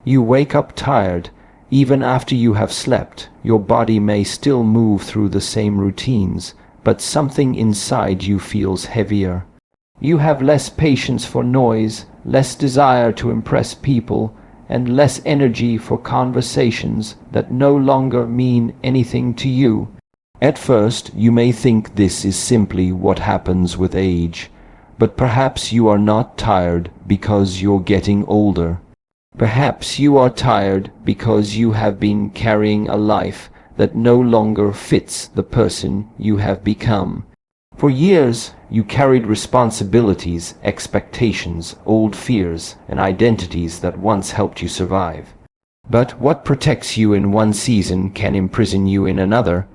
You wake up tired. Even after you have slept, your body may still move through the same routines, but something inside you feels heavier. You have less patience for noise, less desire to impress people, and less energy for conversations that no longer mean anything to you. At first, you may think this is simply what happens with age, but perhaps you are not tired because you're getting older. Perhaps you are tired because you have been carrying a life that no longer fits the person you have become. For years, you carried responsibilities, expectations, old fears, and identities that once helped you survive. But what protects you in one season can imprison you in another.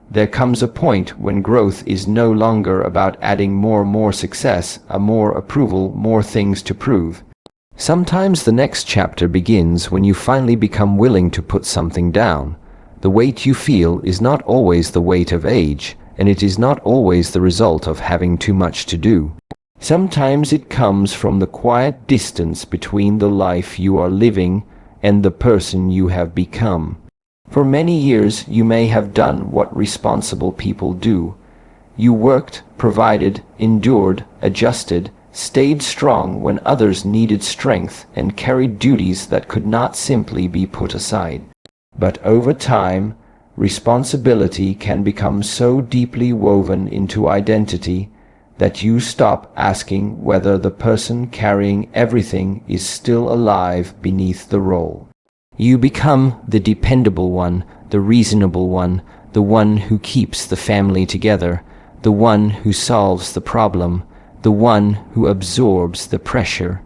There comes a point when growth is no longer about adding more success, more approval, more things to prove. Sometimes the next chapter begins when you finally become willing to put something down. The weight you feel is not always the weight of age, and it is not always the result of having too much to do. Sometimes it comes from the quiet distance between the life you are living and the person you have become. For many years you may have done what responsible people do. You worked, provided, endured, adjusted, stayed strong when others needed strength, and carried duties that could not simply be put aside. But over time, responsibility can become so deeply woven into identity that you stop asking whether the person carrying everything is still alive beneath the role. You become the dependable one, the reasonable one, the one who keeps the family together, the one who solves the problem, the one who absorbs the pressure.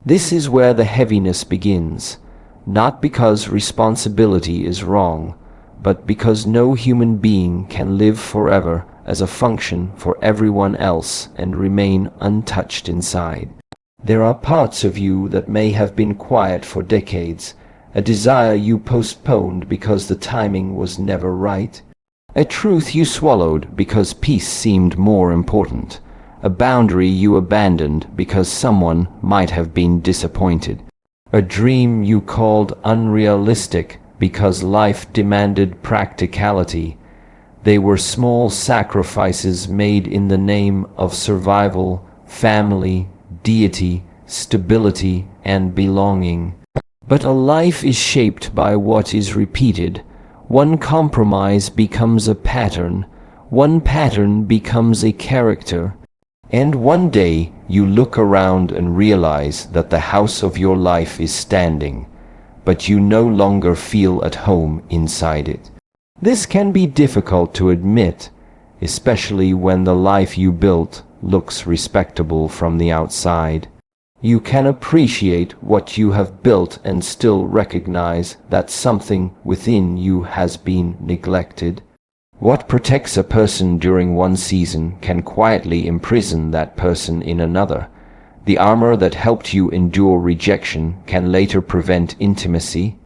This is where the heaviness begins, not because responsibility is wrong, but because no human being can live forever as a function for everyone else and remain untouched inside. There are parts of you that may have been quiet for decades, a desire you postponed because the timing was never right, a truth you swallowed because peace seemed more important, a boundary you abandoned because someone might have been disappointed, a dream you called unrealistic because life demanded practicality. They were small sacrifices made in the name of survival, family, deity, stability, and belonging. But a life is shaped by what is repeated. One compromise becomes a pattern. One pattern becomes a character. And one day you look around and realize that the house of your life is standing, but you no longer feel at home inside it. This can be difficult to admit, especially when the life you built looks respectable from the outside. You can appreciate what you have built and still recognize that something within you has been neglected. What protects a person during one season can quietly imprison that person in another. The armor that helped you endure rejection can later prevent intimacy.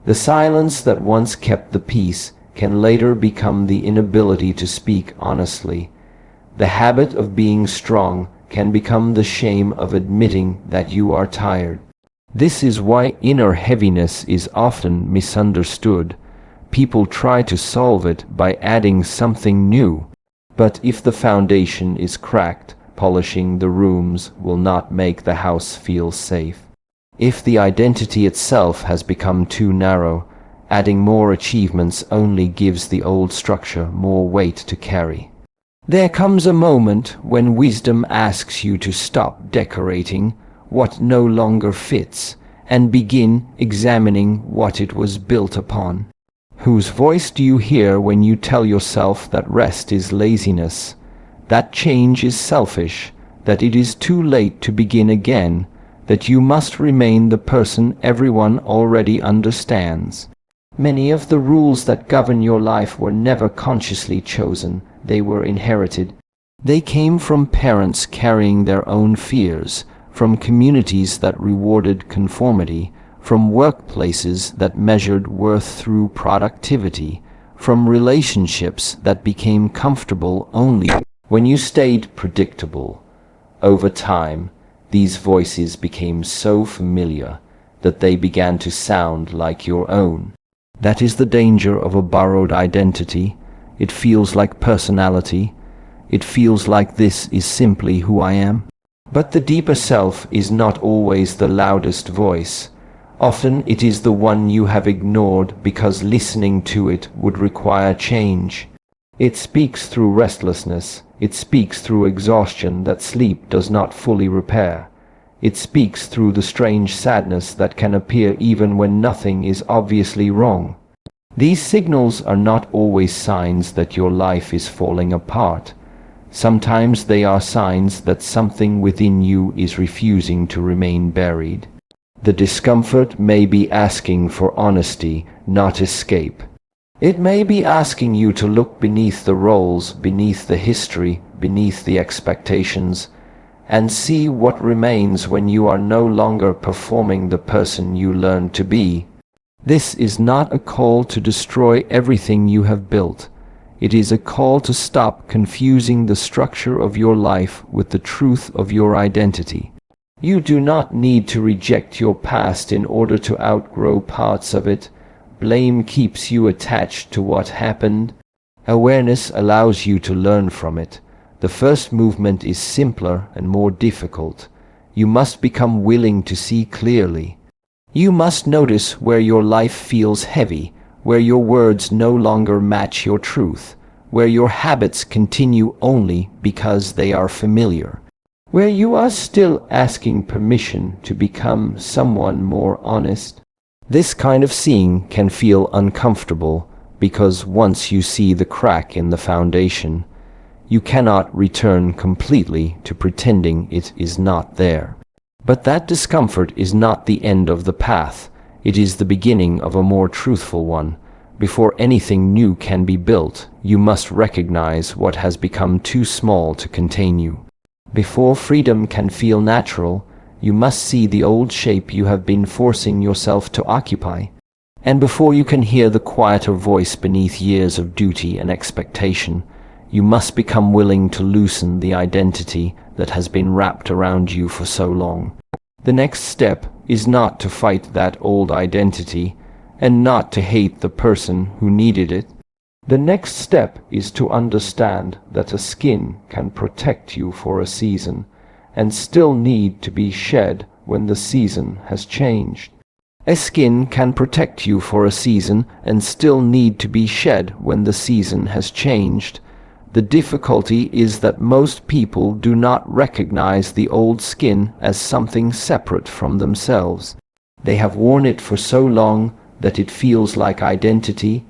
The silence that once kept the peace can later become the inability to speak honestly. The habit of being strong can become the shame of admitting that you are tired. This is why inner heaviness is often misunderstood. People try to solve it by adding something new, but if the foundation is cracked, polishing the rooms will not make the house feel safe. If the identity itself has become too narrow, adding more achievements only gives the old structure more weight to carry. There comes a moment when wisdom asks you to stop decorating what no longer fits and begin examining what it was built upon. Whose voice do you hear when you tell yourself that rest is laziness, that change is selfish, that it is too late to begin again, that you must remain the person everyone already understands? Many of the rules that govern your life were never consciously chosen. They were inherited. They came from parents carrying their own fears, from communities that rewarded conformity, from workplaces that measured worth through productivity, from relationships that became comfortable only when you stayed predictable. Over time, these voices became so familiar that they began to sound like your own. That is the danger of a borrowed identity. It feels like personality. It feels like this is simply who I am. But the deeper self is not always the loudest voice. Often it is the one you have ignored because listening to it would require change. It speaks through restlessness. It speaks through exhaustion that sleep does not fully repair. It speaks through the strange sadness that can appear even when nothing is obviously wrong. These signals are not always signs that your life is falling apart. Sometimes they are signs that something within you is refusing to remain buried. The discomfort may be asking for honesty, not escape. It may be asking you to look beneath the roles, beneath the history, beneath the expectations, and see what remains when you are no longer performing the person you learned to be. This is not a call to destroy everything you have built. It is a call to stop confusing the structure of your life with the truth of your identity. You do not need to reject your past in order to outgrow parts of it. Blame keeps you attached to what happened. Awareness allows you to learn from it. The first movement is simpler and more difficult. You must become willing to see clearly. You must notice where your life feels heavy, where your words no longer match your truth, where your habits continue only because they are familiar, where you are still asking permission to become someone more honest. This kind of seeing can feel uncomfortable because once you see the crack in the foundation, you cannot return completely to pretending it is not there. But that discomfort is not the end of the path. It is the beginning of a more truthful one. Before anything new can be built, you must recognize what has become too small to contain you. Before freedom can feel natural, you must see the old shape you have been forcing yourself to occupy. And before you can hear the quieter voice beneath years of duty and expectation, you must become willing to loosen the identity that has been wrapped around you for so long. The next step is not to fight that old identity and not to hate the person who needed it. The next step is to understand that a skin can protect you for a season and still need to be shed when the season has changed. A skin can protect you for a season and still need to be shed when the season has changed. The difficulty is that most people do not recognize the old skin as something separate from themselves. They have worn it for so long that it feels like identity.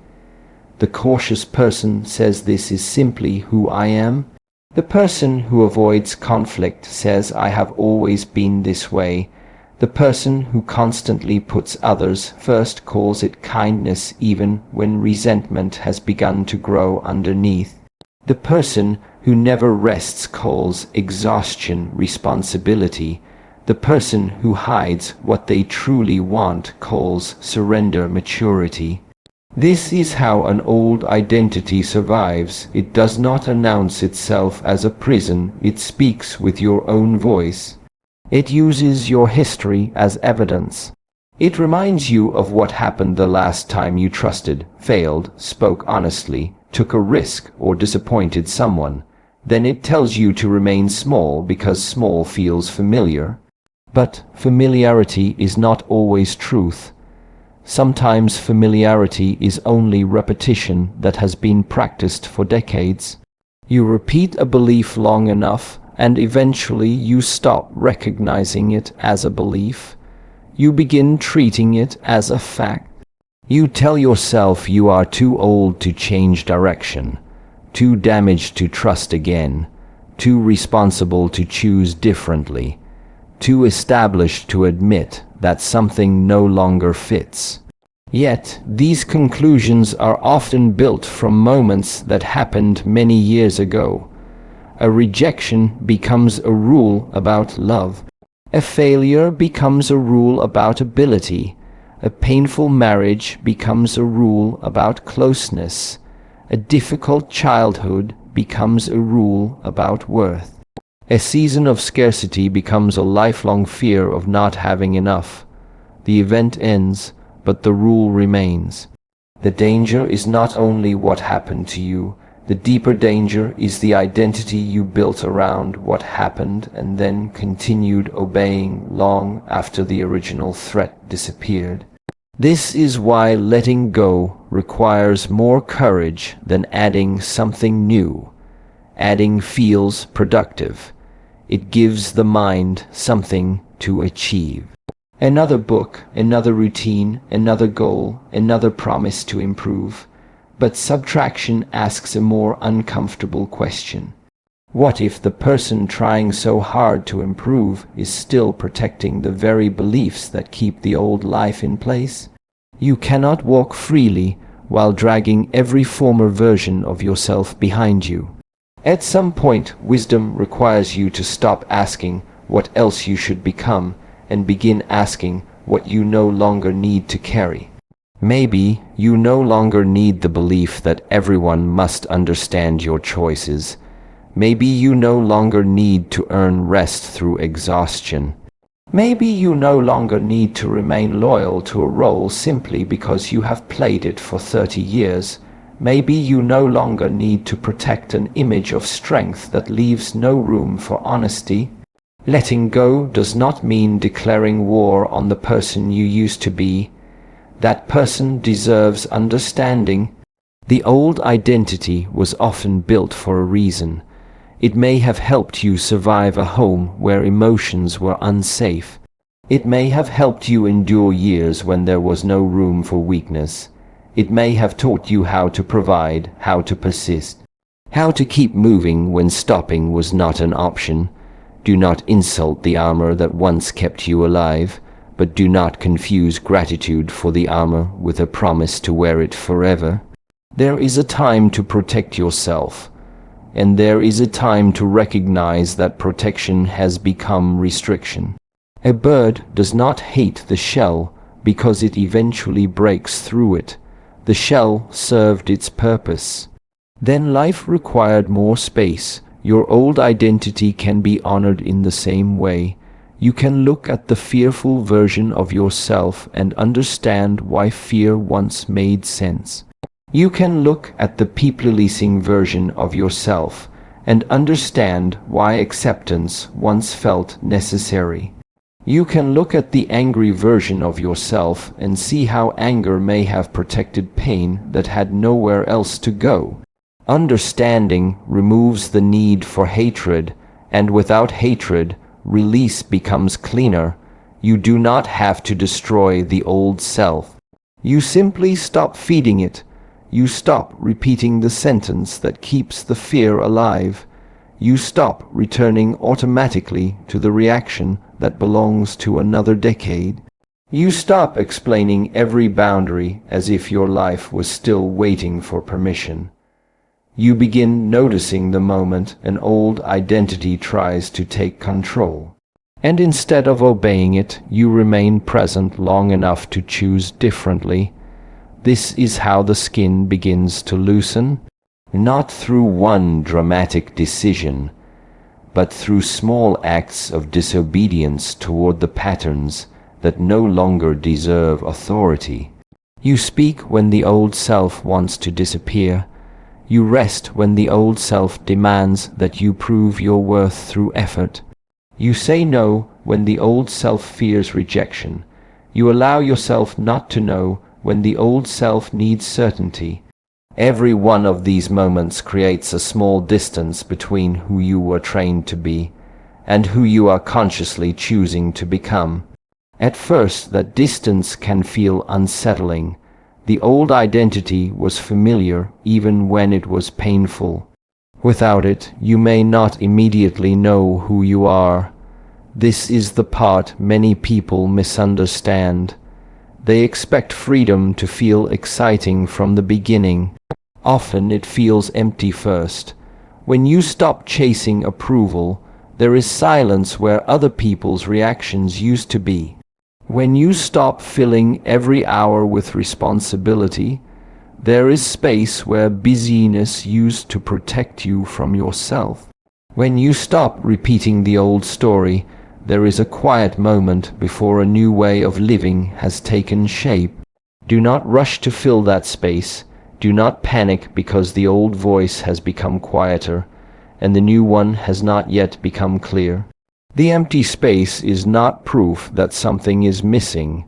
The cautious person says this is simply who I am. The person who avoids conflict says I have always been this way. The person who constantly puts others first calls it kindness even when resentment has begun to grow underneath. The person who never rests calls exhaustion responsibility. The person who hides what they truly want calls surrender maturity. This is how an old identity survives. It does not announce itself as a prison. It speaks with your own voice. It uses your history as evidence. It reminds you of what happened the last time you trusted, failed, spoke honestly, took a risk, or disappointed someone. Then it tells you to remain small because small feels familiar. But familiarity is not always truth. Sometimes familiarity is only repetition that has been practiced for decades. You repeat a belief long enough, and eventually you stop recognizing it as a belief. You begin treating it as a fact. You tell yourself you are too old to change direction, too damaged to trust again, too responsible to choose differently, too established to admit that something no longer fits. Yet, these conclusions are often built from moments that happened many years ago. A rejection becomes a rule about love. A failure becomes a rule about ability. A painful marriage becomes a rule about closeness. A difficult childhood becomes a rule about worth. A season of scarcity becomes a lifelong fear of not having enough. The event ends, but the rule remains. The danger is not only what happened to you. The deeper danger is the identity you built around what happened and then continued obeying long after the original threat disappeared. This is why letting go requires more courage than adding something new. Adding feels productive. It gives the mind something to achieve. Another book, another routine, another goal, another promise to improve. But subtraction asks a more uncomfortable question. What if the person trying so hard to improve is still protecting the very beliefs that keep the old life in place? You cannot walk freely while dragging every former version of yourself behind you. At some point, wisdom requires you to stop asking what else you should become and begin asking what you no longer need to carry. Maybe you no longer need the belief that everyone must understand your choices. Maybe you no longer need to earn rest through exhaustion. Maybe you no longer need to remain loyal to a role simply because you have played it for 30 years. Maybe you no longer need to protect an image of strength that leaves no room for honesty. Letting go does not mean declaring war on the person you used to be. That person deserves understanding. The old identity was often built for a reason. It may have helped you survive a home where emotions were unsafe. It may have helped you endure years when there was no room for weakness. It may have taught you how to provide, how to persist, how to keep moving when stopping was not an option. Do not insult the armor that once kept you alive, but do not confuse gratitude for the armor with a promise to wear it forever. There is a time to protect yourself, and there is a time to recognize that protection has become restriction. A bird does not hate the shell because it eventually breaks through it. The shell served its purpose. Then life required more space. Your old identity can be honored in the same way. You can look at the fearful version of yourself and understand why fear once made sense. You can look at the people-pleasing version of yourself and understand why acceptance once felt necessary. You can look at the angry version of yourself and see how anger may have protected pain that had nowhere else to go. Understanding removes the need for hatred, and without hatred, release becomes cleaner. You do not have to destroy the old self. You simply stop feeding it. You stop repeating the sentence that keeps the fear alive. You stop returning automatically to the reaction that belongs to another decade. You stop explaining every boundary as if your life was still waiting for permission. You begin noticing the moment an old identity tries to take control. And instead of obeying it, you remain present long enough to choose differently. This is how the skin begins to loosen, not through one dramatic decision, but through small acts of disobedience toward the patterns that no longer deserve authority. You speak when the old self wants to disappear. You rest when the old self demands that you prove your worth through effort. You say no when the old self fears rejection. You allow yourself not to know when the old self needs certainty. Every one of these moments creates a small distance between who you were trained to be and who you are consciously choosing to become. At first, that distance can feel unsettling. The old identity was familiar even when it was painful. Without it, you may not immediately know who you are. This is the part many people misunderstand. They expect freedom to feel exciting from the beginning. Often it feels empty first. When you stop chasing approval, there is silence where other people's reactions used to be. When you stop filling every hour with responsibility, there is space where busyness used to protect you from yourself. When you stop repeating the old story, there is a quiet moment before a new way of living has taken shape. Do not rush to fill that space. Do not panic because the old voice has become quieter and the new one has not yet become clear. The empty space is not proof that something is missing.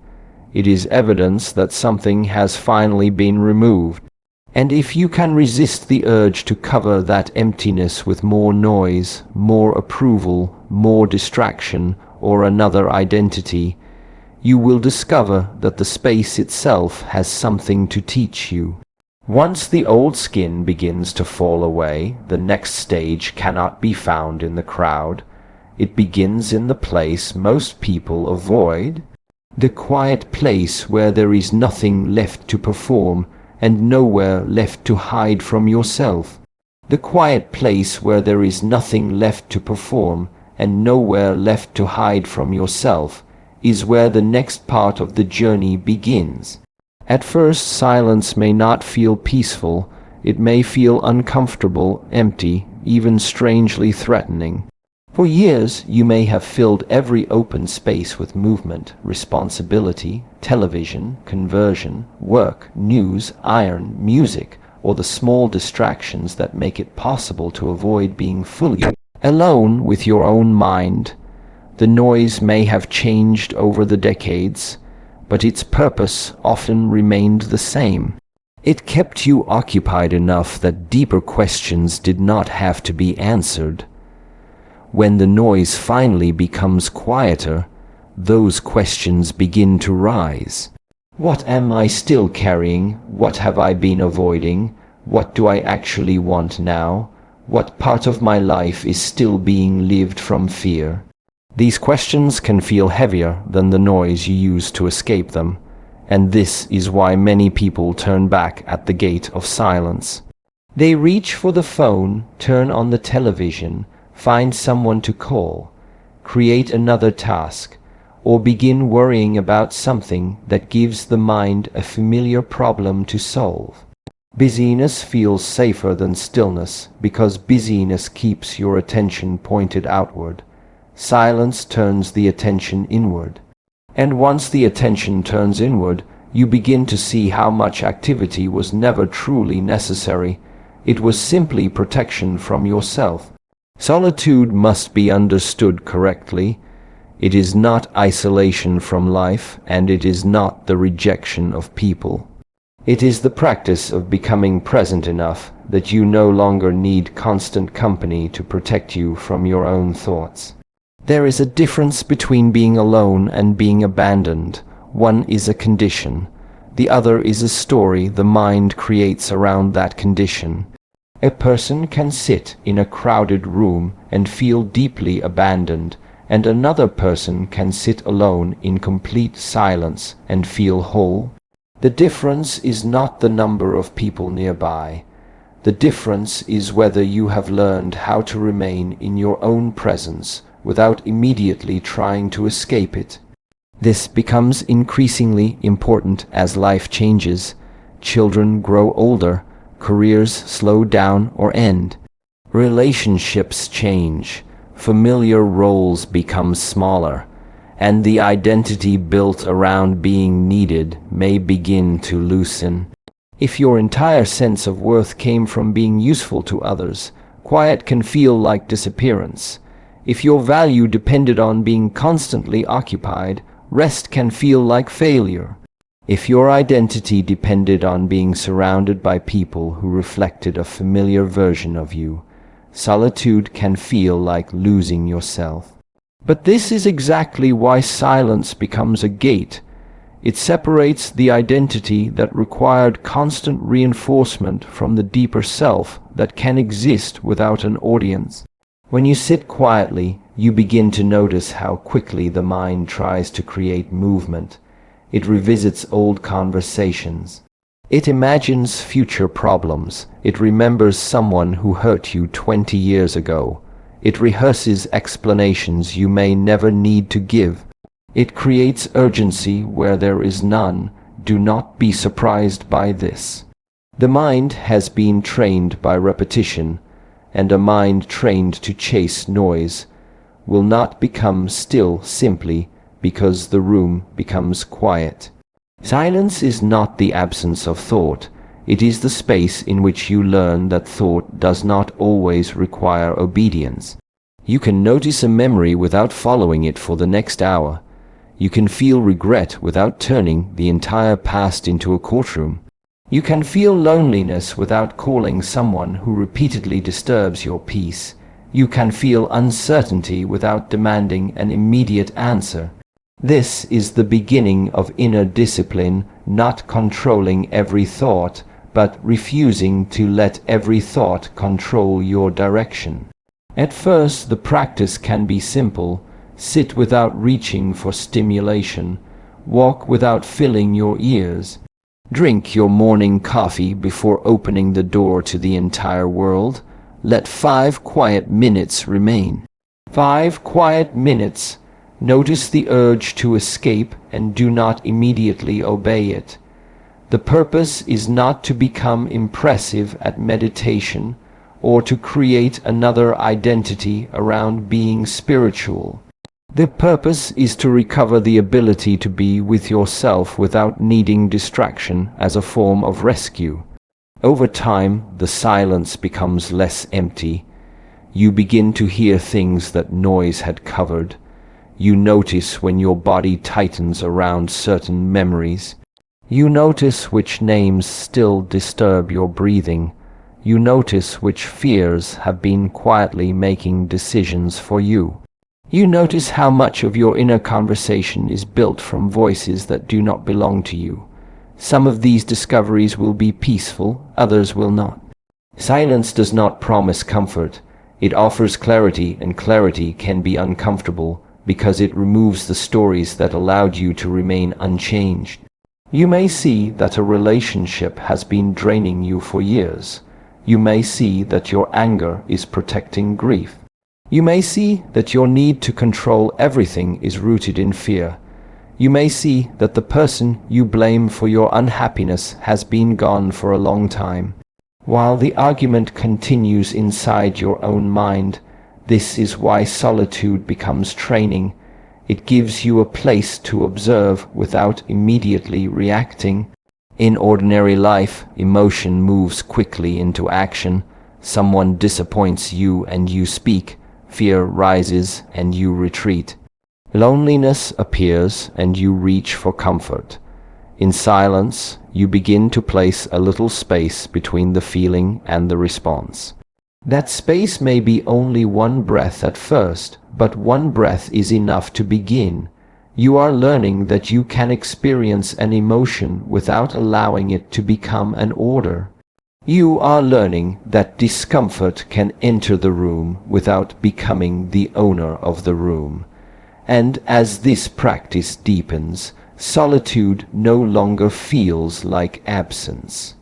It is evidence that something has finally been removed. And if you can resist the urge to cover that emptiness with more noise, more approval, more distraction, or another identity, you will discover that the space itself has something to teach you. Once the old skin begins to fall away, the next stage cannot be found in the crowd. It begins in the place most people avoid, the quiet place where there is nothing left to perform and nowhere left to hide from yourself. The quiet place where there is nothing left to perform and nowhere left to hide from yourself is where the next part of the journey begins. At first, silence may not feel peaceful. It may feel uncomfortable, empty, even strangely threatening. For years, you may have filled every open space with movement, responsibility, television, conversion, work, news, iron, music, or the small distractions that make it possible to avoid being fully alone with your own mind. The noise may have changed over the decades, but its purpose often remained the same. It kept you occupied enough that deeper questions did not have to be answered. When the noise finally becomes quieter, those questions begin to rise. What am I still carrying? What have I been avoiding? What do I actually want now? What part of my life is still being lived from fear? These questions can feel heavier than the noise you use to escape them, and this is why many people turn back at the gate of silence. They reach for the phone, turn on the television, find someone to call, create another task, or begin worrying about something that gives the mind a familiar problem to solve. Busyness feels safer than stillness because busyness keeps your attention pointed outward. Silence turns the attention inward. And once the attention turns inward, you begin to see how much activity was never truly necessary. It was simply protection from yourself. Solitude must be understood correctly. It is not isolation from life, and it is not the rejection of people. It is the practice of becoming present enough that you no longer need constant company to protect you from your own thoughts. There is a difference between being alone and being abandoned. One is a condition. The other is a story the mind creates around that condition. A person can sit in a crowded room and feel deeply abandoned, and another person can sit alone in complete silence and feel whole. The difference is not the number of people nearby. The difference is whether you have learned how to remain in your own presence without immediately trying to escape it. This becomes increasingly important as life changes. Children grow older, careers slow down or end. Relationships change, familiar roles become smaller, and the identity built around being needed may begin to loosen. If your entire sense of worth came from being useful to others, quiet can feel like disappearance. If your value depended on being constantly occupied, rest can feel like failure. If your identity depended on being surrounded by people who reflected a familiar version of you, solitude can feel like losing yourself. But this is exactly why silence becomes a gate. It separates the identity that required constant reinforcement from the deeper self that can exist without an audience. When you sit quietly, you begin to notice how quickly the mind tries to create movement. It revisits old conversations. It imagines future problems. It remembers someone who hurt you 20 years ago. It rehearses explanations you may never need to give. It creates urgency where there is none. Do not be surprised by this. The mind has been trained by repetition, and a mind trained to chase noise will not become still simply because the room becomes quiet. Silence is not the absence of thought. It is the space in which you learn that thought does not always require obedience. You can notice a memory without following it for the next hour. You can feel regret without turning the entire past into a courtroom. You can feel loneliness without calling someone who repeatedly disturbs your peace. You can feel uncertainty without demanding an immediate answer. This is the beginning of inner discipline, not controlling every thought, but refusing to let every thought control your direction. At first, the practice can be simple. Sit without reaching for stimulation. Walk without filling your ears. Drink your morning coffee before opening the door to the entire world. Let 5 quiet minutes remain. 5 quiet minutes. Notice the urge to escape and do not immediately obey it. The purpose is not to become impressive at meditation or to create another identity around being spiritual. The purpose is to recover the ability to be with yourself without needing distraction as a form of rescue. Over time, the silence becomes less empty. You begin to hear things that noise had covered. You notice when your body tightens around certain memories. You notice which names still disturb your breathing. You notice which fears have been quietly making decisions for you. You notice how much of your inner conversation is built from voices that do not belong to you. Some of these discoveries will be peaceful, others will not. Silence does not promise comfort. It offers clarity, and clarity can be uncomfortable because it removes the stories that allowed you to remain unchanged. You may see that a relationship has been draining you for years. You may see that your anger is protecting grief. You may see that your need to control everything is rooted in fear. You may see that the person you blame for your unhappiness has been gone for a long time. While the argument continues inside your own mind, this is why solitude becomes training. It gives you a place to observe without immediately reacting. In ordinary life, emotion moves quickly into action. Someone disappoints you and you speak. Fear rises and you retreat. Loneliness appears and you reach for comfort. In silence, you begin to place a little space between the feeling and the response. That space may be only one breath at first, but one breath is enough to begin. You are learning that you can experience an emotion without allowing it to become an order. You are learning that discomfort can enter the room without becoming the owner of the room. And as this practice deepens, solitude no longer feels like absence.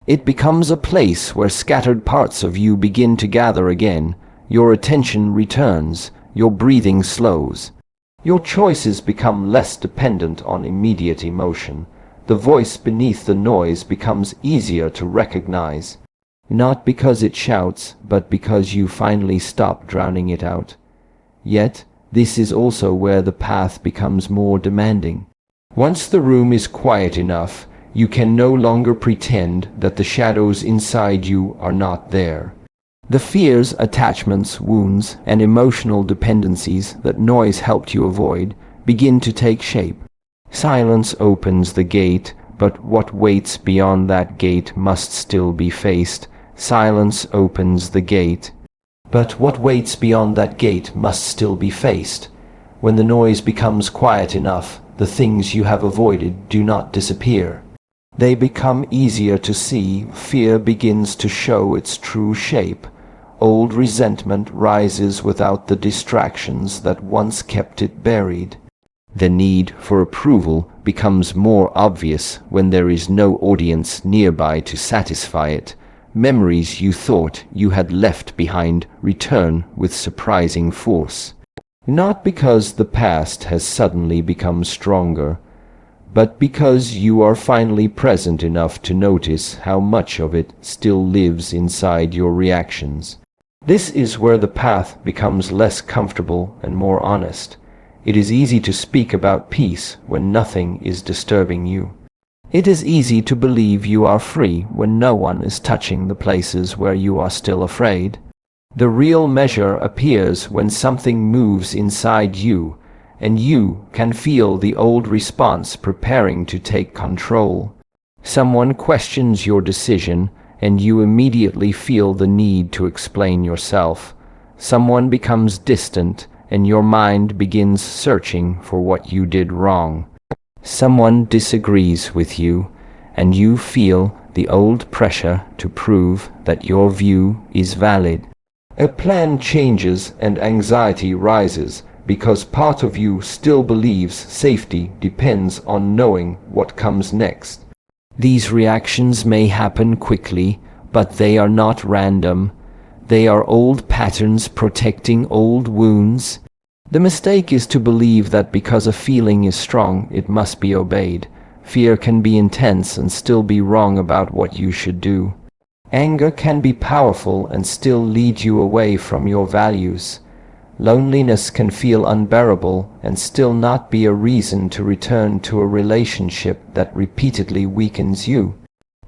It becomes a place where scattered parts of you begin to gather again. Your attention returns, your breathing slows. Your choices become less dependent on immediate emotion. The voice beneath the noise becomes easier to recognize, not because it shouts, but because you finally stop drowning it out. Yet, this is also where the path becomes more demanding. Once the room is quiet enough, you can no longer pretend that the shadows inside you are not there. The fears, attachments, wounds, and emotional dependencies that noise helped you avoid begin to take shape. Silence opens the gate, but what waits beyond that gate must still be faced. Silence opens the gate, but what waits beyond that gate must still be faced. When the noise becomes quiet enough, the things you have avoided do not disappear. They become easier to see. Fear begins to show its true shape. Old resentment rises without the distractions that once kept it buried. The need for approval becomes more obvious when there is no audience nearby to satisfy it. Memories you thought you had left behind return with surprising force. Not because the past has suddenly become stronger, but because you are finally present enough to notice how much of it still lives inside your reactions. This is where the path becomes less comfortable and more honest. It is easy to speak about peace when nothing is disturbing you. It is easy to believe you are free when no one is touching the places where you are still afraid. The real measure appears when something moves inside you, and you can feel the old response preparing to take control. Someone questions your decision, and you immediately feel the need to explain yourself. Someone becomes distant, and your mind begins searching for what you did wrong. Someone disagrees with you, and you feel the old pressure to prove that your view is valid. A plan changes and anxiety rises because part of you still believes safety depends on knowing what comes next. These reactions may happen quickly, but they are not random. They are old patterns protecting old wounds. The mistake is to believe that because a feeling is strong, it must be obeyed. Fear can be intense and still be wrong about what you should do. Anger can be powerful and still lead you away from your values. Loneliness can feel unbearable and still not be a reason to return to a relationship that repeatedly weakens you.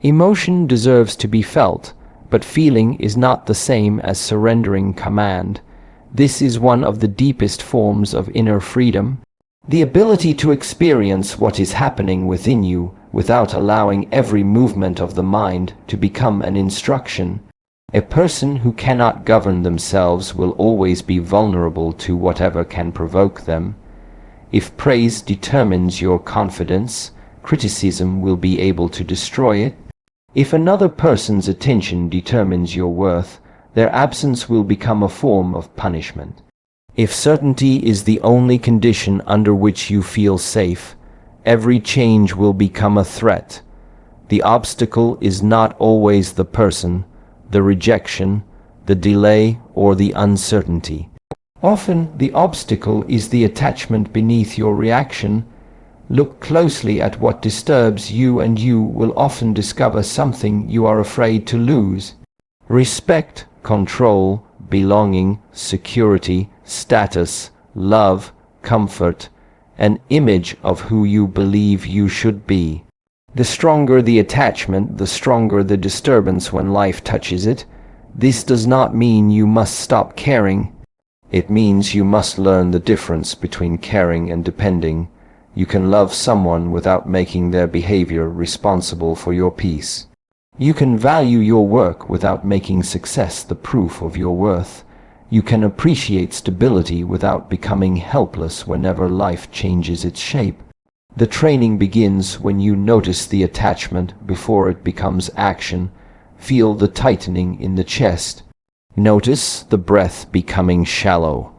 Emotion deserves to be felt, but feeling is not the same as surrendering command. This is one of the deepest forms of inner freedom. The ability to experience what is happening within you without allowing every movement of the mind to become an instruction. A person who cannot govern themselves will always be vulnerable to whatever can provoke them. If praise determines your confidence, criticism will be able to destroy it. If another person's attention determines your worth, their absence will become a form of punishment. If certainty is the only condition under which you feel safe, every change will become a threat. The obstacle is not always the person, the rejection, the delay, or the uncertainty. Often the obstacle is the attachment beneath your reaction. Look closely at what disturbs you and you will often discover something you are afraid to lose. Respect, control, belonging, security, status, love, comfort, an image of who you believe you should be. The stronger the attachment, the stronger the disturbance when life touches it. This does not mean you must stop caring. It means you must learn the difference between caring and depending. You can love someone without making their behavior responsible for your peace. You can value your work without making success the proof of your worth. You can appreciate stability without becoming helpless whenever life changes its shape. The training begins when you notice the attachment before it becomes action. Feel the tightening in the chest. Notice the breath becoming shallow.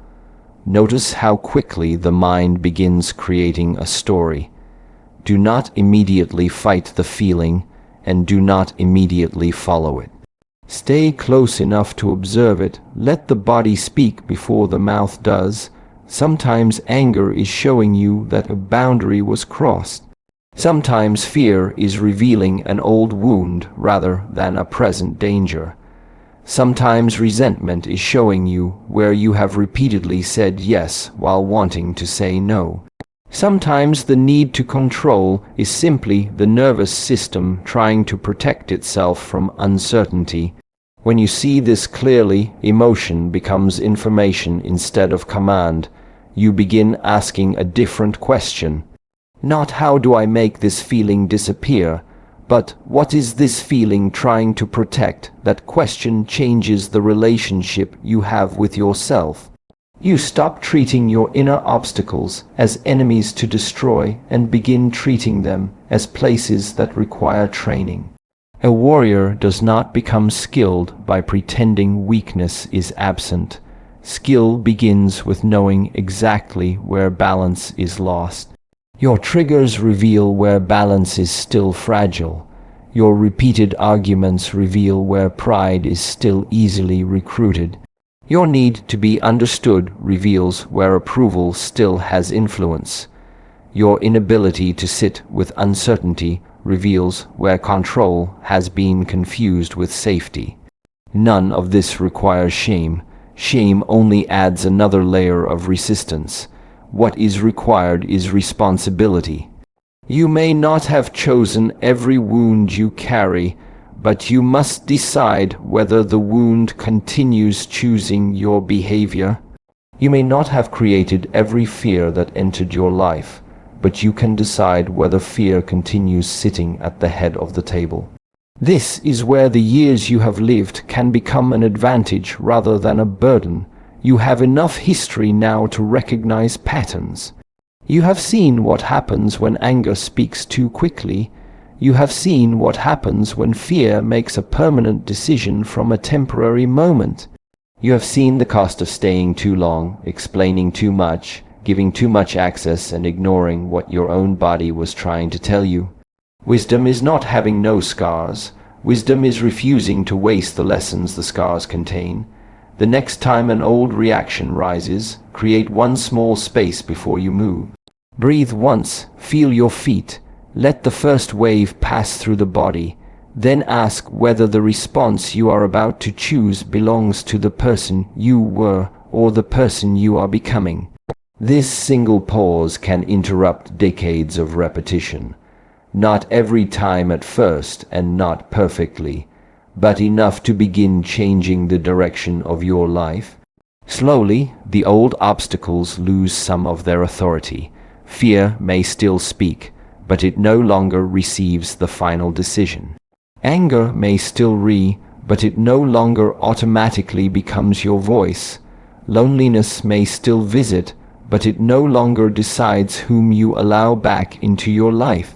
Notice how quickly the mind begins creating a story. Do not immediately fight the feeling, and do not immediately follow it. Stay close enough to observe it. Let the body speak before the mouth does. Sometimes anger is showing you that a boundary was crossed. Sometimes fear is revealing an old wound rather than a present danger. Sometimes resentment is showing you where you have repeatedly said yes while wanting to say no. Sometimes the need to control is simply the nervous system trying to protect itself from uncertainty. When you see this clearly, emotion becomes information instead of command. You begin asking a different question. Not how do I make this feeling disappear, but what is this feeling trying to protect? That question changes the relationship you have with yourself. You stop treating your inner obstacles as enemies to destroy and begin treating them as places that require training. A warrior does not become skilled by pretending weakness is absent. Skill begins with knowing exactly where balance is lost. Your triggers reveal where balance is still fragile. Your repeated arguments reveal where pride is still easily recruited. Your need to be understood reveals where approval still has influence. Your inability to sit with uncertainty reveals where control has been confused with safety. None of this requires shame. Shame only adds another layer of resistance. What is required is responsibility. You may not have chosen every wound you carry, but you must decide whether the wound continues choosing your behavior. You may not have created every fear that entered your life, but you can decide whether fear continues sitting at the head of the table. This is where the years you have lived can become an advantage rather than a burden. You have enough history now to recognize patterns. You have seen what happens when anger speaks too quickly. You have seen what happens when fear makes a permanent decision from a temporary moment. You have seen the cost of staying too long, explaining too much, giving too much access, and ignoring what your own body was trying to tell you. Wisdom is not having no scars. Wisdom is refusing to waste the lessons the scars contain. The next time an old reaction rises, create one small space before you move. Breathe once, feel your feet, let the first wave pass through the body, then ask whether the response you are about to choose belongs to the person you were or the person you are becoming. This single pause can interrupt decades of repetition. Not every time at first and not perfectly, but enough to begin changing the direction of your life. Slowly, the old obstacles lose some of their authority. Fear may still speak, but it no longer receives the final decision. Anger may still but it no longer automatically becomes your voice. Loneliness may still visit, but it no longer decides whom you allow back into your life.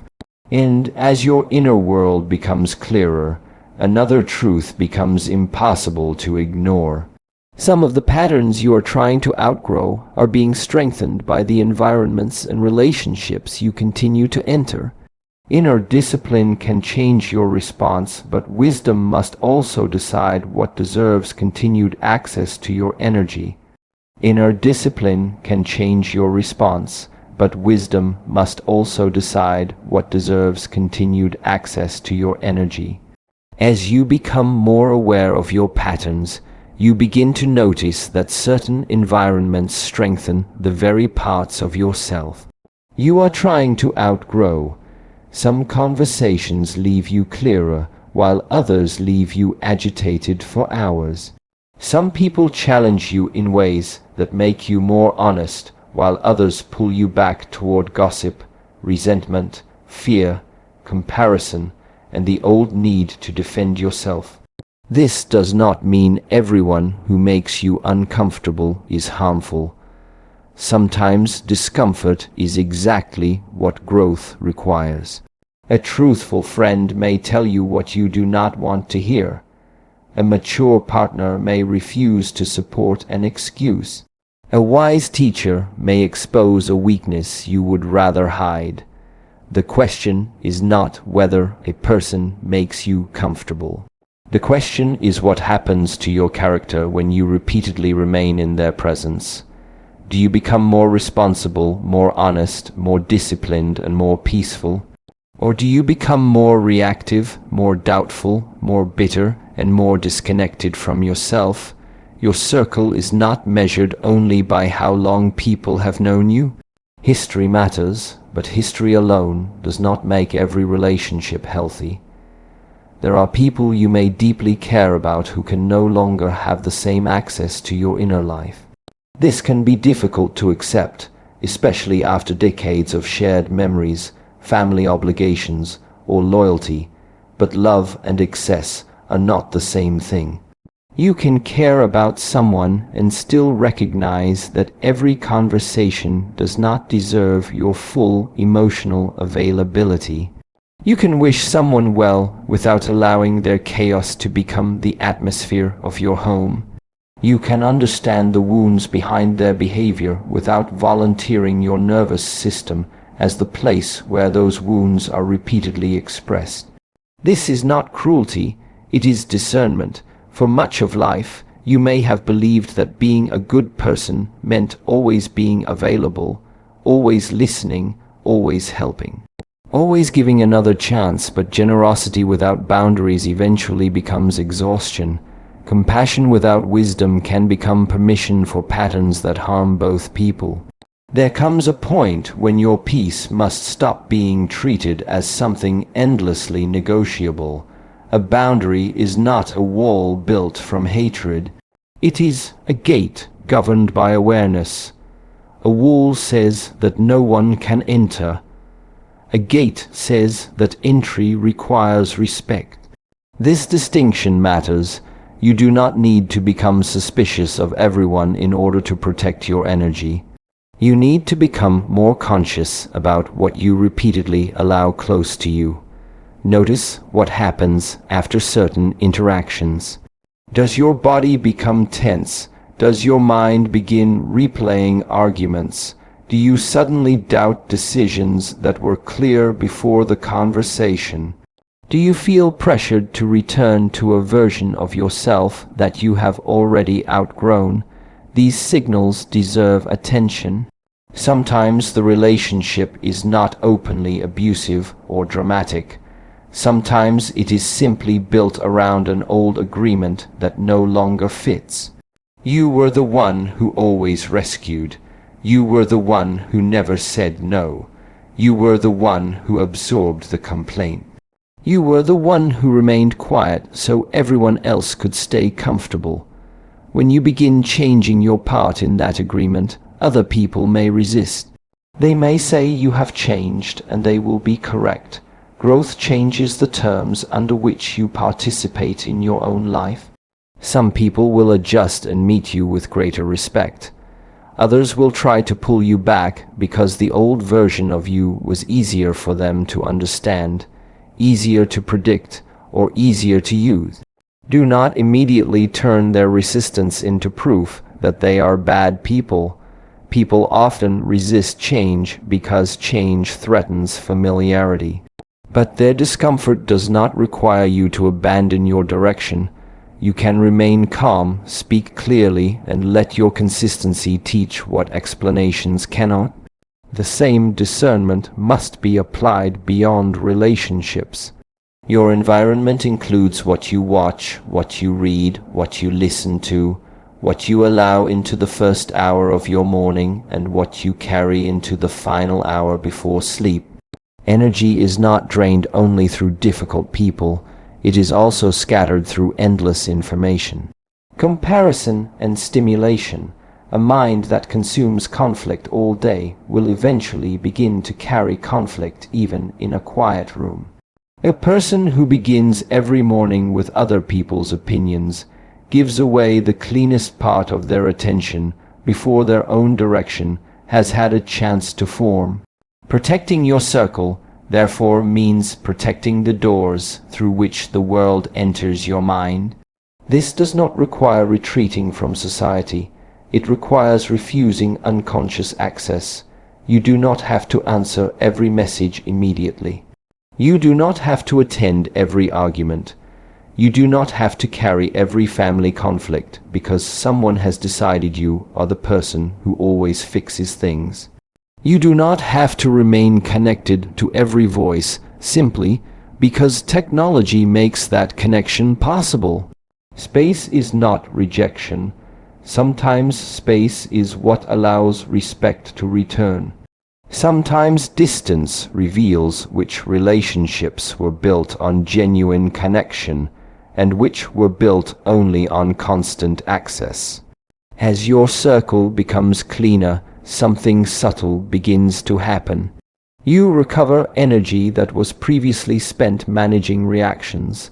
And as your inner world becomes clearer, another truth becomes impossible to ignore. Some of the patterns you are trying to outgrow are being strengthened by the environments and relationships you continue to enter. Inner discipline can change your response, but wisdom must also decide what deserves continued access to your energy. Inner discipline can change your response, but wisdom must also decide what deserves continued access to your energy. As you become more aware of your patterns, you begin to notice that certain environments strengthen the very parts of yourself you are trying to outgrow. Some conversations leave you clearer, while others leave you agitated for hours. Some people challenge you in ways that make you more honest, while others pull you back toward gossip, resentment, fear, comparison, and the old need to defend yourself. This does not mean everyone who makes you uncomfortable is harmful. Sometimes discomfort is exactly what growth requires. A truthful friend may tell you what you do not want to hear. A mature partner may refuse to support an excuse. A wise teacher may expose a weakness you would rather hide. The question is not whether a person makes you comfortable. The question is what happens to your character when you repeatedly remain in their presence. Do you become more responsible, more honest, more disciplined, and more peaceful? Or do you become more reactive, more doubtful, more bitter, and more disconnected from yourself? Your circle is not measured only by how long people have known you. History matters, but history alone does not make every relationship healthy. There are people you may deeply care about who can no longer have the same access to your inner life. This can be difficult to accept, especially after decades of shared memories, family obligations, or loyalty, but love and excess are not the same thing. You can care about someone and still recognize that every conversation does not deserve your full emotional availability. You can wish someone well without allowing their chaos to become the atmosphere of your home. You can understand the wounds behind their behavior without volunteering your nervous system as the place where those wounds are repeatedly expressed. This is not cruelty, it is discernment. For much of life, you may have believed that being a good person meant always being available, always listening, always helping, always giving another chance, but generosity without boundaries eventually becomes exhaustion. Compassion without wisdom can become permission for patterns that harm both people. There comes a point when your peace must stop being treated as something endlessly negotiable. A boundary is not a wall built from hatred. It is a gate governed by awareness. A wall says that no one can enter. A gate says that entry requires respect. This distinction matters. You do not need to become suspicious of everyone in order to protect your energy. You need to become more conscious about what you repeatedly allow close to you. Notice what happens after certain interactions. Does your body become tense? Does your mind begin replaying arguments? Do you suddenly doubt decisions that were clear before the conversation? Do you feel pressured to return to a version of yourself that you have already outgrown? These signals deserve attention. Sometimes the relationship is not openly abusive or dramatic. Sometimes it is simply built around an old agreement that no longer fits. You were the one who always rescued. You were the one who never said no. You were the one who absorbed the complaint. You were the one who remained quiet so everyone else could stay comfortable. When you begin changing your part in that agreement, other people may resist. They may say you have changed, and they will be correct. Growth changes the terms under which you participate in your own life. Some people will adjust and meet you with greater respect. Others will try to pull you back because the old version of you was easier for them to understand, easier to predict, or easier to use. Do not immediately turn their resistance into proof that they are bad people. People often resist change because change threatens familiarity. But their discomfort does not require you to abandon your direction. You can remain calm, speak clearly, and let your consistency teach what explanations cannot. The same discernment must be applied beyond relationships. Your environment includes what you watch, what you read, what you listen to, what you allow into the first hour of your morning, and what you carry into the final hour before sleep. Energy is not drained only through difficult people. It is also scattered through endless information. Comparison and stimulation. A mind that consumes conflict all day will eventually begin to carry conflict even in a quiet room. A person who begins every morning with other people's opinions gives away the cleanest part of their attention before their own direction has had a chance to form. Protecting your circle, therefore, means protecting the doors through which the world enters your mind. This does not require retreating from society. It requires refusing unconscious access. You do not have to answer every message immediately. You do not have to attend every argument. You do not have to carry every family conflict because someone has decided you are the person who always fixes things. You do not have to remain connected to every voice simply because technology makes that connection possible. Space is not rejection. Sometimes space is what allows respect to return. Sometimes distance reveals which relationships were built on genuine connection and which were built only on constant access. As your circle becomes cleaner, something subtle begins to happen. You recover energy that was previously spent managing reactions,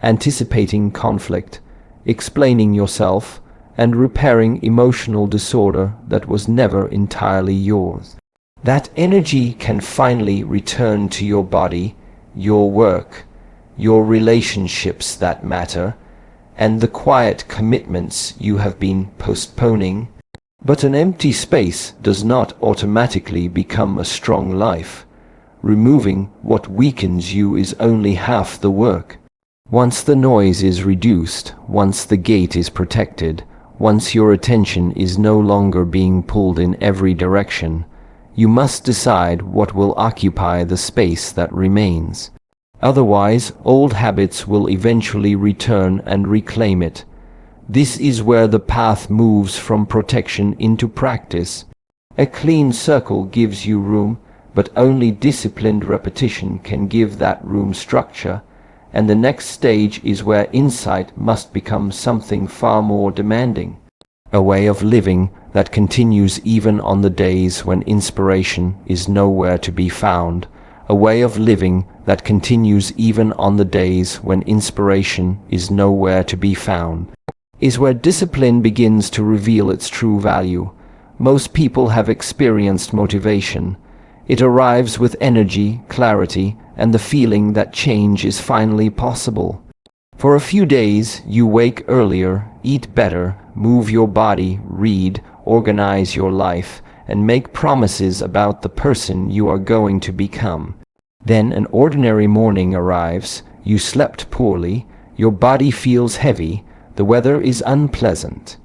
anticipating conflict, explaining yourself, and repairing emotional disorder that was never entirely yours. That energy can finally return to your body, your work, your relationships that matter, and the quiet commitments you have been postponing. But an empty space does not automatically become a strong life. Removing what weakens you is only half the work. Once the noise is reduced, once the gate is protected, once your attention is no longer being pulled in every direction, you must decide what will occupy the space that remains. Otherwise, old habits will eventually return and reclaim it. This is where the path moves from protection into practice. A clean circle gives you room, but only disciplined repetition can give that room structure, and the next stage is where insight must become something far more demanding. A way of living that continues even on the days when inspiration is nowhere to be found. A way of living that continues even on the days when inspiration is nowhere to be found, is where discipline begins to reveal its true value. Most people have experienced motivation. It arrives with energy, clarity, and the feeling that change is finally possible. For a few days, you wake earlier, eat better, move your body, read, organize your life, and make promises about the person you are going to become. Then an ordinary morning arrives, you slept poorly, your body feels heavy, the weather is unpleasant.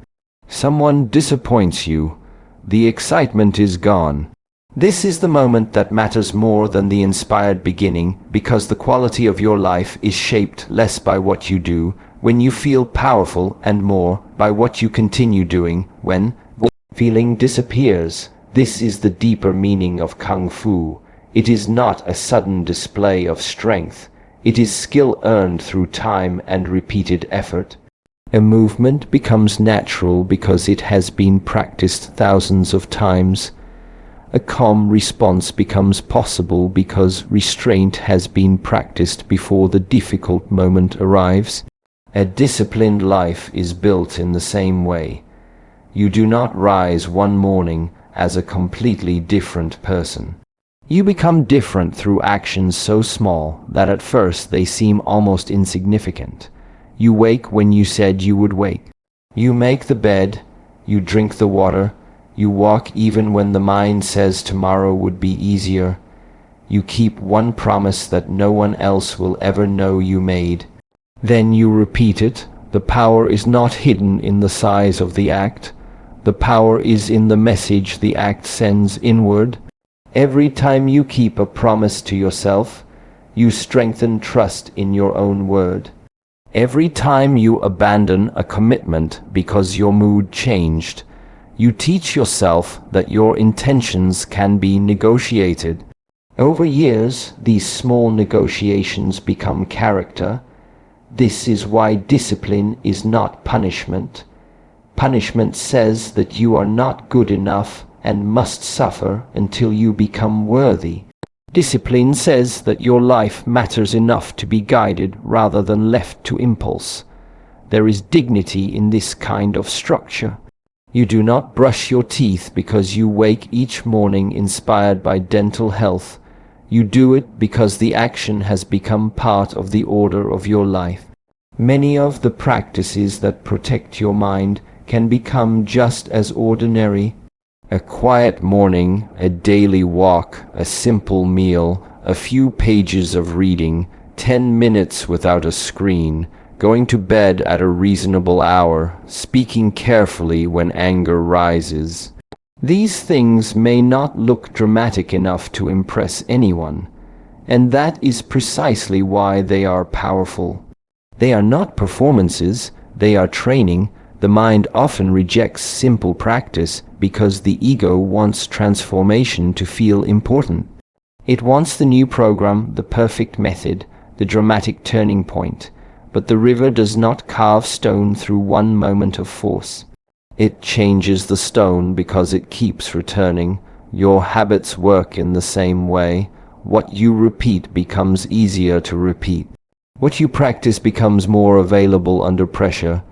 Someone disappoints you, the excitement is gone. This is the moment that matters more than the inspired beginning, because the quality of your life is shaped less by what you do when you feel powerful and more by what you continue doing when feeling disappears. This is the deeper meaning of Kung Fu. It is not a sudden display of strength. It is skill earned through time and repeated effort. A movement becomes natural because it has been practiced thousands of times. A calm response becomes possible because restraint has been practiced before the difficult moment arrives. A disciplined life is built in the same way. You do not rise one morning as a completely different person. You become different through actions so small that at first they seem almost insignificant. You wake when you said you would wake. You make the bed, you drink the water, you walk even when the mind says tomorrow would be easier. You keep one promise that no one else will ever know you made. Then you repeat it. The power is not hidden in the size of the act. The power is in the message the act sends inward. Every time you keep a promise to yourself, you strengthen trust in your own word. Every time you abandon a commitment because your mood changed, you teach yourself that your intentions can be negotiated. Over years, these small negotiations become character. This is why discipline is not punishment. Punishment says that you are not good enough and must suffer until you become worthy. Discipline says that your life matters enough to be guided rather than left to impulse. There is dignity in this kind of structure. You do not brush your teeth because you wake each morning inspired by dental health. You do it because the action has become part of the order of your life. Many of the practices that protect your mind can become just as ordinary. A quiet morning, a daily walk, a simple meal, a few pages of reading, 10 minutes without a screen, going to bed at a reasonable hour, speaking carefully when anger rises. These things may not look dramatic enough to impress anyone, and that is precisely why they are powerful. They are not performances, they are training. The mind often rejects simple practice because the ego wants transformation to feel important. It wants the new program, the perfect method, the dramatic turning point. But the river does not carve stone through one moment of force. It changes the stone because it keeps returning. Your habits work in the same way. What you repeat becomes easier to repeat. What you practice becomes more available under pressure.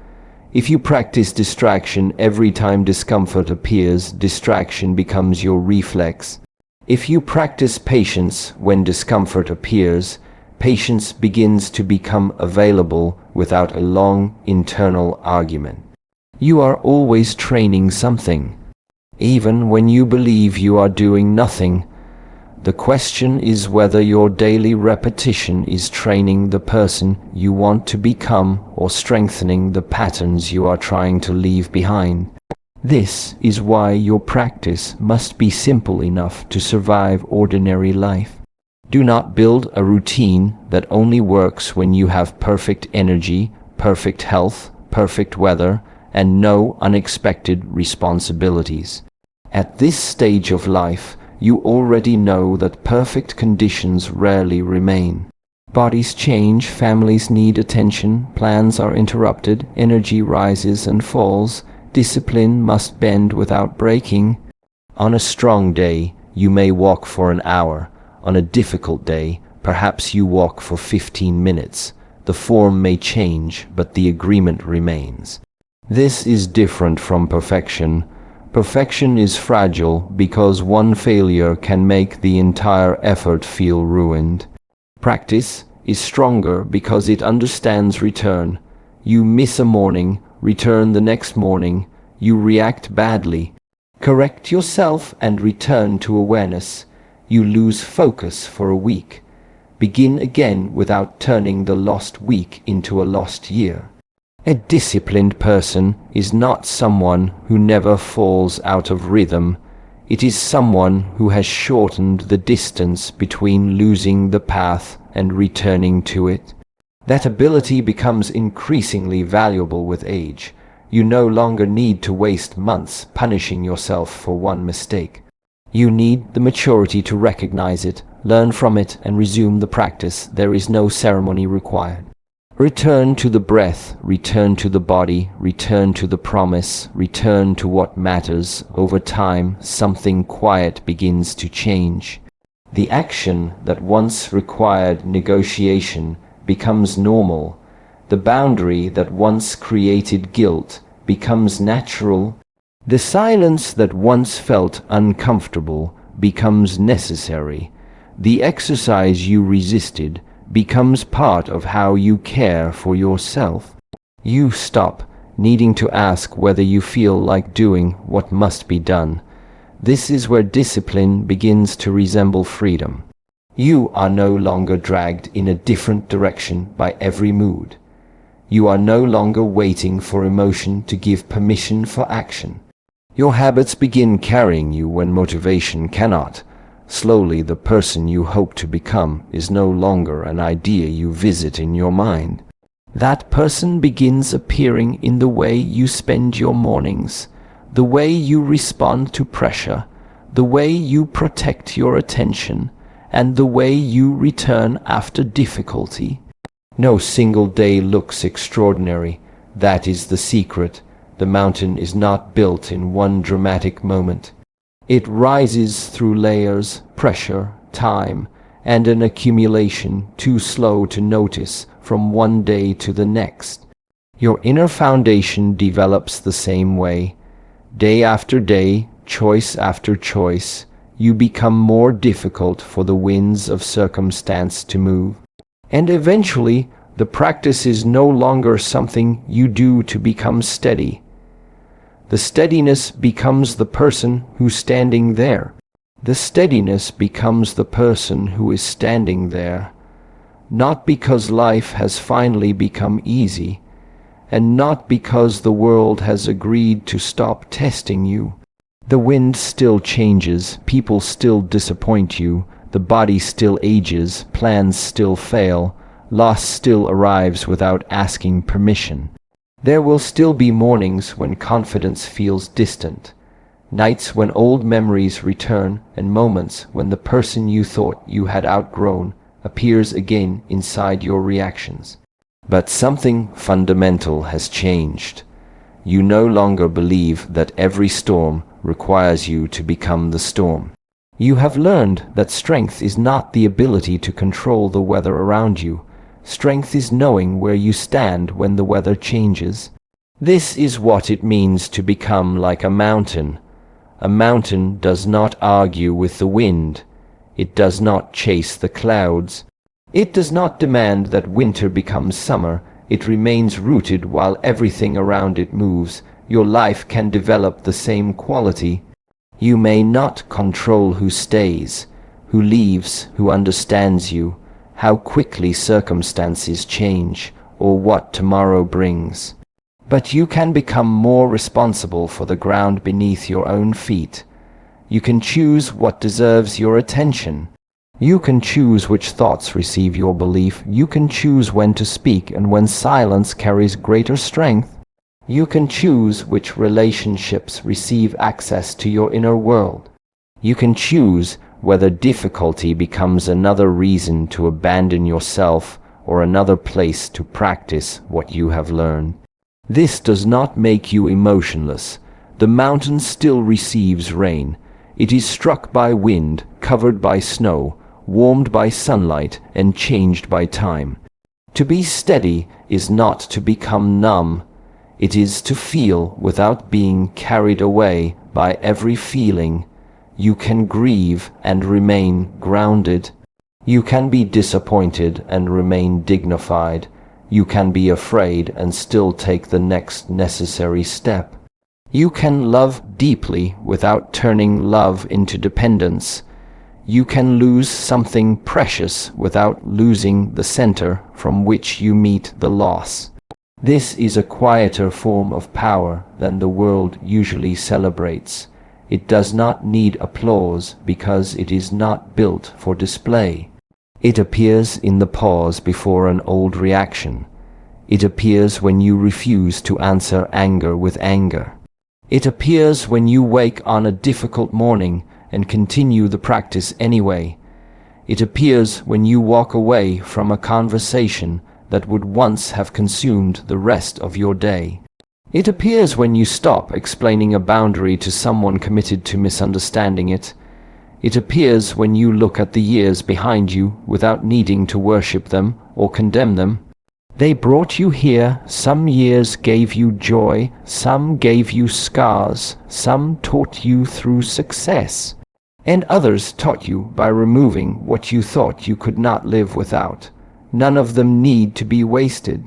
If you practice distraction every time discomfort appears, distraction becomes your reflex. If you practice patience when discomfort appears, patience begins to become available without a long internal argument. You are always training something. Even when you believe you are doing nothing, the question is whether your daily repetition is training the person you want to become or strengthening the patterns you are trying to leave behind. This is why your practice must be simple enough to survive ordinary life. Do not build a routine that only works when you have perfect energy, perfect health, perfect weather, and no unexpected responsibilities. At this stage of life, you already know that perfect conditions rarely remain. Bodies change, families need attention, plans are interrupted, energy rises and falls, discipline must bend without breaking. On a strong day, you may walk for an hour. On a difficult day, perhaps you walk for 15 minutes. The form may change, but the agreement remains. This is different from perfection. Perfection is fragile because one failure can make the entire effort feel ruined. Practice is stronger because it understands return. You miss a morning, return the next morning. You react badly. Correct yourself and return to awareness. You lose focus for a week. Begin again without turning the lost week into a lost year. A disciplined person is not someone who never falls out of rhythm. It is someone who has shortened the distance between losing the path and returning to it. That ability becomes increasingly valuable with age. You no longer need to waste months punishing yourself for one mistake. You need the maturity to recognize it, learn from it, and resume the practice. There is no ceremony required. Return to the breath, return to the body, return to the promise, return to what matters. Over time, something quiet begins to change. The action that once required negotiation becomes normal. The boundary that once created guilt becomes natural. The silence that once felt uncomfortable becomes necessary. The exercise you resisted becomes part of how you care for yourself. You stop needing to ask whether you feel like doing what must be done. This is where discipline begins to resemble freedom. You are no longer dragged in a different direction by every mood. You are no longer waiting for emotion to give permission for action. Your habits begin carrying you when motivation cannot. Slowly, the person you hope to become is no longer an idea you visit in your mind. That person begins appearing in the way you spend your mornings, the way you respond to pressure, the way you protect your attention, and the way you return after difficulty. No single day looks extraordinary. That is the secret. The mountain is not built in one dramatic moment. It rises through layers, pressure, time, and an accumulation too slow to notice from one day to the next. Your inner foundation develops the same way. Day after day, choice after choice, you become more difficult for the winds of circumstance to move. And eventually, the practice is no longer something you do to become steady. The steadiness becomes the person who's standing there. The steadiness becomes the person who is standing there. Not because life has finally become easy, and not because the world has agreed to stop testing you. The wind still changes, people still disappoint you, the body still ages, plans still fail, loss still arrives without asking permission. There will still be mornings when confidence feels distant, nights when old memories return, and moments when the person you thought you had outgrown appears again inside your reactions. But something fundamental has changed. You no longer believe that every storm requires you to become the storm. You have learned that strength is not the ability to control the weather around you. Strength is knowing where you stand when the weather changes. This is what it means to become like a mountain. A mountain does not argue with the wind. It does not chase the clouds. It does not demand that winter becomes summer. It remains rooted while everything around it moves. Your life can develop the same quality. You may not control who stays, who leaves, who understands you, how quickly circumstances change, or what tomorrow brings. But you can become more responsible for the ground beneath your own feet. You can choose what deserves your attention. You can choose which thoughts receive your belief. You can choose when to speak and when silence carries greater strength. You can choose which relationships receive access to your inner world. You can choose whether difficulty becomes another reason to abandon yourself or another place to practice what you have learned. This does not make you emotionless. The mountain still receives rain. It is struck by wind, covered by snow, warmed by sunlight, and changed by time. To be steady is not to become numb. It is to feel without being carried away by every feeling. You can grieve and remain grounded. You can be disappointed and remain dignified. You can be afraid and still take the next necessary step. You can love deeply without turning love into dependence. You can lose something precious without losing the center from which you meet the loss. This is a quieter form of power than the world usually celebrates. It does not need applause because it is not built for display. It appears in the pause before an old reaction. It appears when you refuse to answer anger with anger. It appears when you wake on a difficult morning and continue the practice anyway. It appears when you walk away from a conversation that would once have consumed the rest of your day. It appears when you stop explaining a boundary to someone committed to misunderstanding it. It appears when you look at the years behind you without needing to worship them or condemn them. They brought you here. Some years gave you joy, some gave you scars, some taught you through success, and others taught you by removing what you thought you could not live without. None of them need to be wasted.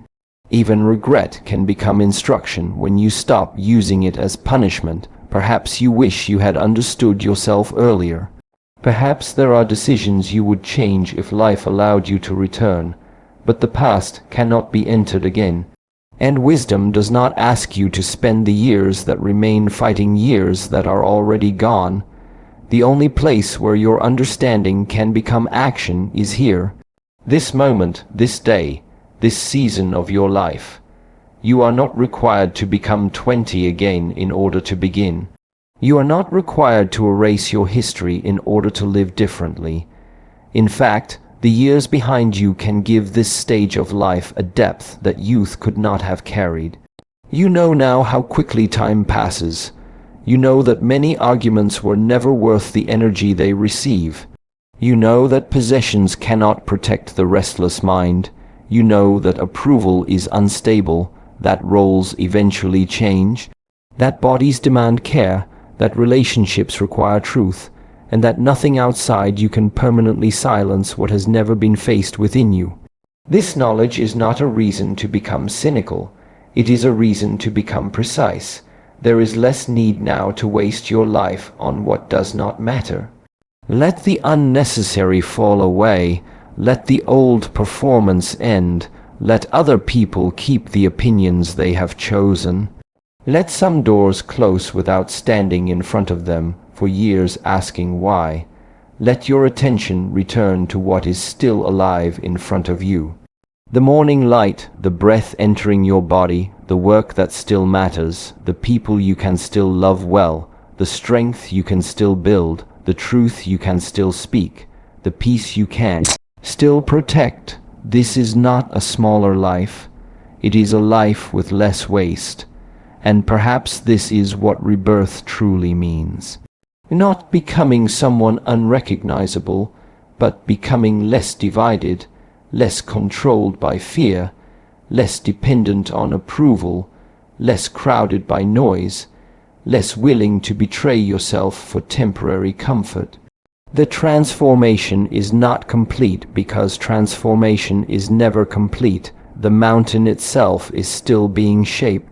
Even regret can become instruction when you stop using it as punishment. Perhaps you wish you had understood yourself earlier. Perhaps there are decisions you would change if life allowed you to return, but the past cannot be entered again. And wisdom does not ask you to spend the years that remain fighting years that are already gone. The only place where your understanding can become action is here. This moment, this day, this season of your life. You are not required to become 20 again in order to begin. You are not required to erase your history in order to live differently. In fact, the years behind you can give this stage of life a depth that youth could not have carried. You know now how quickly time passes. You know that many arguments were never worth the energy they receive. You know that possessions cannot protect the restless mind. You know that approval is unstable, that roles eventually change, that bodies demand care, that relationships require truth, and that nothing outside you can permanently silence what has never been faced within you. This knowledge is not a reason to become cynical. It is a reason to become precise. There is less need now to waste your life on what does not matter. Let the unnecessary fall away. Let the old performance end. Let other people keep the opinions they have chosen. Let some doors close without standing in front of them for years asking why. Let your attention return to what is still alive in front of you. The morning light, the breath entering your body, the work that still matters, the people you can still love well, the strength you can still build, the truth you can still speak, the peace you can still protect. This is not a smaller life. It is a life with less waste. And perhaps this is what rebirth truly means. Not becoming someone unrecognizable, but becoming less divided, less controlled by fear, less dependent on approval, less crowded by noise, less willing to betray yourself for temporary comfort. The transformation is not complete because transformation is never complete. The mountain itself is still being shaped.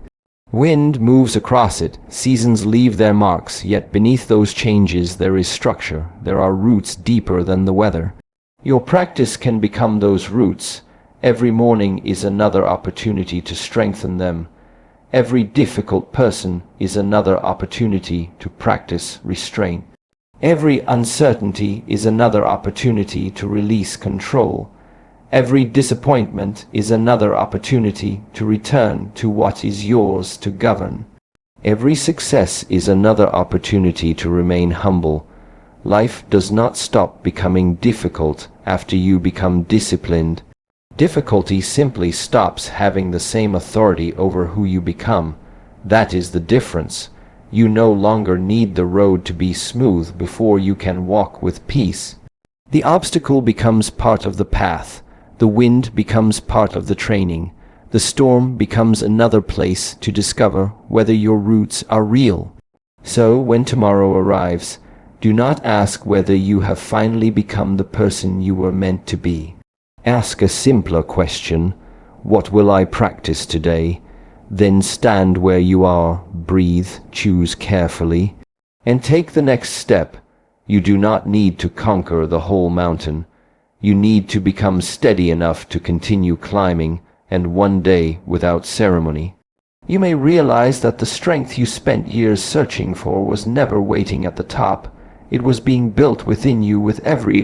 Wind moves across it, seasons leave their marks, yet beneath those changes there is structure, there are roots deeper than the weather. Your practice can become those roots. Every morning is another opportunity to strengthen them. Every difficult person is another opportunity to practice restraint. Every uncertainty is another opportunity to release control. Every disappointment is another opportunity to return to what is yours to govern. Every success is another opportunity to remain humble. Life does not stop becoming difficult after you become disciplined. Difficulty simply stops having the same authority over who you become. That is the difference. You no longer need the road to be smooth before you can walk with peace. The obstacle becomes part of the path. The wind becomes part of the training. The storm becomes another place to discover whether your roots are real. So, when tomorrow arrives, do not ask whether you have finally become the person you were meant to be. Ask a simpler question: what will I practice today? Then stand where you are, breathe, choose carefully, and take the next step. You do not need to conquer the whole mountain. You need to become steady enough to continue climbing, and one day, without ceremony, you may realize that the strength you spent years searching for was never waiting at the top. It was being built within you with every